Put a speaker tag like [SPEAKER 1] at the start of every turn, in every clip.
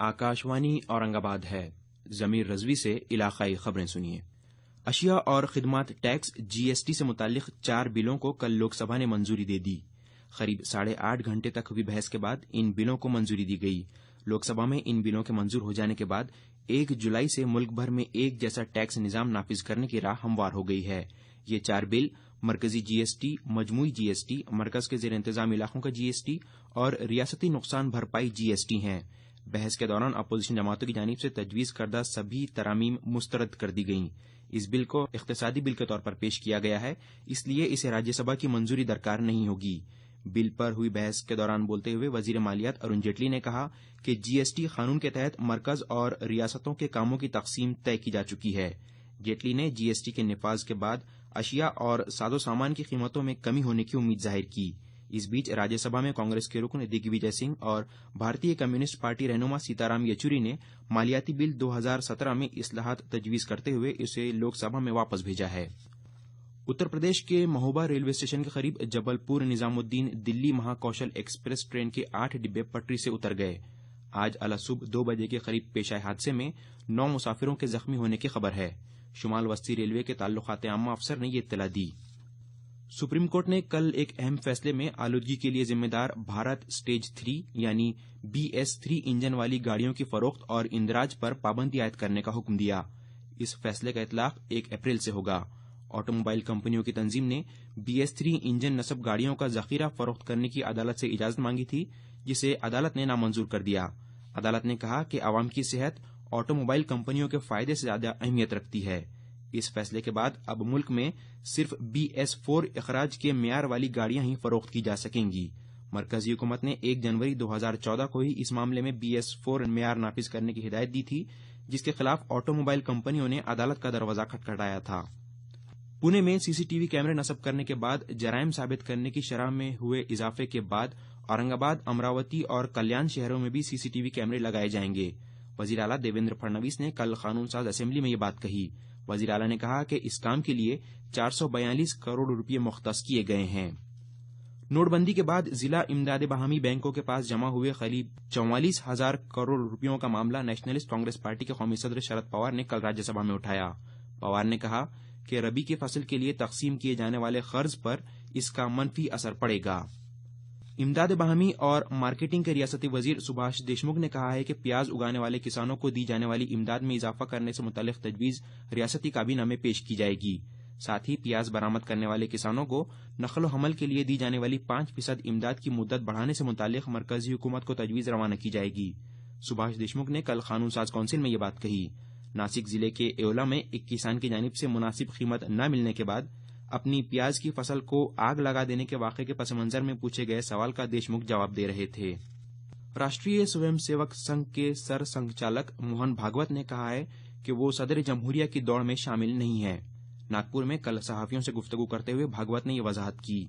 [SPEAKER 1] आकाशवाणी औरंगाबाद है। जमीर रजवी से इलाकाई खबरें सुनिए। अशिया और खिदमात टैक्स जीएसटी से मुताल्लिक 4 बिलों को कल लोकसभा ने मंजूरी दे दी। करीब 8.5 घंटे तक हुई बहस के बाद इन बिलों को मंजूरी दी गई। लोकसभा में इन बिलों के मंजूर हो जाने के बाद 1 जुलाई से मुल्क भर में एक जैसा टैक्स निजाम नाफिज करने की राह हमवार हो गई है। ये 4 बिल मरकजी जीएसटी, मजमूई जीएसटी, मरकज के जेर इंतजाम इलाकों का जीएसटी और रियासती नुकसान भरपाई जीएसटी हैं। बहस के दौरान अपोजिशन जमातों की जानिब से तजवीज करदा सभी तरामीम मुस्तरद कर दी गईं। इस बिल को इख्तिसादी बिल के तौर पर पेश किया गया है, इसलिए इसे राज्यसभा की मंजूरी दरकार नहीं होगी। बिल पर हुई बहस के दौरान बोलते हुए वजीर मालियात अरुण जेटली ने कहा कि जीएसटी कानून के तहत मरकज और रियासतों के कामों की तकसीम तय की जा चुकी है। जेटली ने जीएसटी के निफाज के बाद अशिया और साजो सामान की कीमतों में कमी होने की उम्मीद जाहिर की। इस बीच राज्यसभा में कांग्रेस के रुकन दिग्विजय सिंह और भारतीय कम्युनिस्ट पार्टी रहनुमा सीताराम येचुरी ने मालियाती बिल 2017 में इस्लाहात तजवीज करते हुए इसे लोकसभा में वापस भेजा है। उत्तर प्रदेश के महोबा रेलवे स्टेशन के करीब जबलपुर निजामुद्दीन दिल्ली महाकौशल एक्सप्रेस ट्रेन के 8 डिब्बे पटरी से उतर गए। आज अलसुबह 2 बजे के करीब पेश आए हादसे में 9 मुसाफिरों के जख्मी होने की खबर है। शुमाल वस्ती रेलवे के ताल्लुकात आम्मा अफसर ने ये इत्तला दी। सुप्रीम कोर्ट ने कल एक अहम फैसले में आलूदगी के लिए जिम्मेदार भारत स्टेज 3 यानी BS3 इंजन वाली गाड़ियों की फरोख्त और इंदराज पर पाबंदी आयद करने का हुक्म दिया। इस फैसले का इतलाक 1 अप्रैल से होगा। ऑटोमोबाइल कंपनियों की तंजीम ने BS3 इंजन नस्ब गाड़ियों का जखीरा फरोख्त करने की अदालत से इजाजत मांगी थी, जिसे अदालत ने नामंजूर कर दिया। अदालत ने कहा कि आवाम की सेहत ऑटोमोबाइल कंपनियों के फायदे से ज्यादा अहमियत रखती है। इस फैसले के बाद अब मुल्क में सिर्फ BS4 इखराज के म्यार वाली गाड़ियां ही फरोख्त की जा सकेंगी। मरकजी हुकूमत ने 1 जनवरी 2014 को ही इस मामले में BS4 म्यार नाफिज करने की हिदायत दी थी, जिसके खिलाफ ऑटोमोबाइल कंपनियों ने अदालत का दरवाजा खटखटाया था। पुणे में सीसीटीवी कैमरे नस्ब करने के बाद जराइम साबित करने की शरह में हुए इजाफे के बाद औरंगाबाद, अमरावती और कल्याण शहरों में भी सीसीटीवी कैमरे लगाए जाएंगे। वजीर आला देवेंद्र फडणवीस ने कल कानून साज असेंबली में ये बात कही। वजीर आला ने कहा कि इस काम के लिए 442 करोड़ रुपये मुख्तस किए गए हैं। नोटबंदी के बाद जिला इमदाद बहामी बैंकों के पास जमा हुए करीब 44,000 करोड़ रुपयों का मामला नेशनलिस्ट कांग्रेस पार्टी के कौमी सदर शरद पवार ने कल राज्यसभा में उठाया। पवार ने कहा कि रबी की फसल के लिए तकसीम किए जाने वाले कर्ज पर इसका मनफी असर पड़ेगा। इमदाद बहामी और मार्केटिंग के रियासती वजीर सुभाष देशमुख ने कहा है कि प्याज उगाने वाले किसानों को दी जाने वाली इमदाद में इजाफा करने से मुतालिक तजवीज रियासती काबीना में पेश की जाएगी। साथ ही प्याज बरामद करने वाले किसानों को नकल हमल के लिए दी जाने वाली 5% इमदाद की मुद्दत बढ़ाने से मुतालिक मरकजी हुकूमत को तजवीज रवाना की जाएगी। सुभाष देशमुख ने कल कानून साज काउंसिल में ये बात कही। नासिक जिले के एओला में एक किसान की जानिब से मुनासिब कीमत न मिलने के बाद अपनी प्याज की फसल को आग लगा देने के वाक़े के पस मंजर में पूछे गए सवाल का देशमुख जवाब दे रहे थे। राष्ट्रीय स्वयंसेवक संघ के सर संघचालक मोहन भागवत ने कहा है कि वो सदर जमहूरिया की दौड़ में शामिल नहीं है। नागपुर में कल सहाफियों से गुफ्तगू करते हुए भागवत ने ये वजाहत की।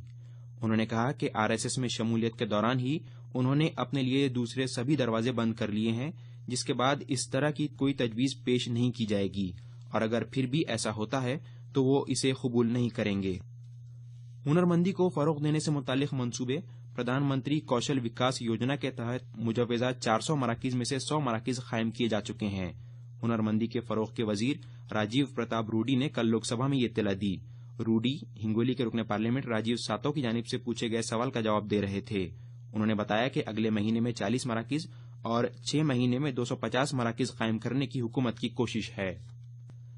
[SPEAKER 1] उन्होंने कहा कि RSS में शमूलियत के दौरान ही उन्होंने अपने लिए दूसरे सभी दरवाजे बंद कर लिए हैं, जिसके बाद इस तरह की कोई तजवीज पेश नहीं की जाएगी और अगर फिर भी ऐसा होता है तो वो इसे कबूल नहीं करेंगे। हुनरमंदी को फरोग देने से मुतालिक मंसूबे प्रधानमंत्री कौशल विकास योजना के तहत मुजव्वजा 400 मराकिज में से 100 मराकिज कायम किए जा चुके हैं। हुनरमंदी के फरोग के वजीर राजीव प्रताप रूडी ने कल लोकसभा में ये इत्तला दी। रूडी हिंगोली के रुकने पार्लियामेंट राजीव सातव की जानिब से पूछे गए सवाल का जवाब दे रहे थे। उन्होंने बताया कि अगले महीने में 40 मराकिज और 6 महीने में 250 मराकिज कायम करने की हुकूमत की कोशिश है।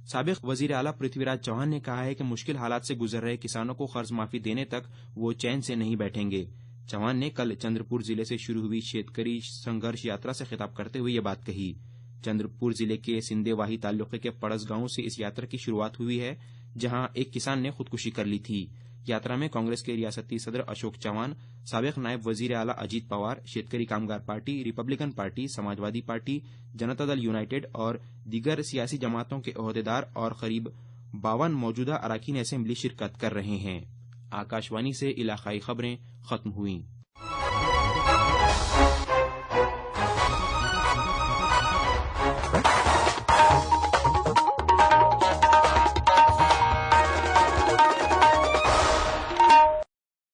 [SPEAKER 1] साबिक वजीर आला पृथ्वीराज चौहान ने कहा है कि मुश्किल हालात से गुजर रहे किसानों को कर्ज माफी देने तक वो चैन से नहीं बैठेंगे। चौहान ने कल चंद्रपुर जिले से शुरू हुई शेतकरी संघर्ष यात्रा से खिताब करते हुए ये बात कही। चंद्रपुर जिले के सिंदेवाही तालुके के पड़स गांव से इस यात्रा की शुरुआत हुई है, जहां एक किसान ने खुदकुशी कर ली थी। यात्रा में कांग्रेस के रियासती सदर अशोक चौहान, साबिक नायब वजीर आला अजीत पवार, शेतकरी कामगार party, Republican party, Samajwadi party, Janata Dal United और दीगर सियासी जमातों के ओहदेदार और करीब 52 मौजूदा अरकान असेंबली शिरकत कर रहे हैं। आकाशवाणी से इलाकाई खबरें खत्म हुई।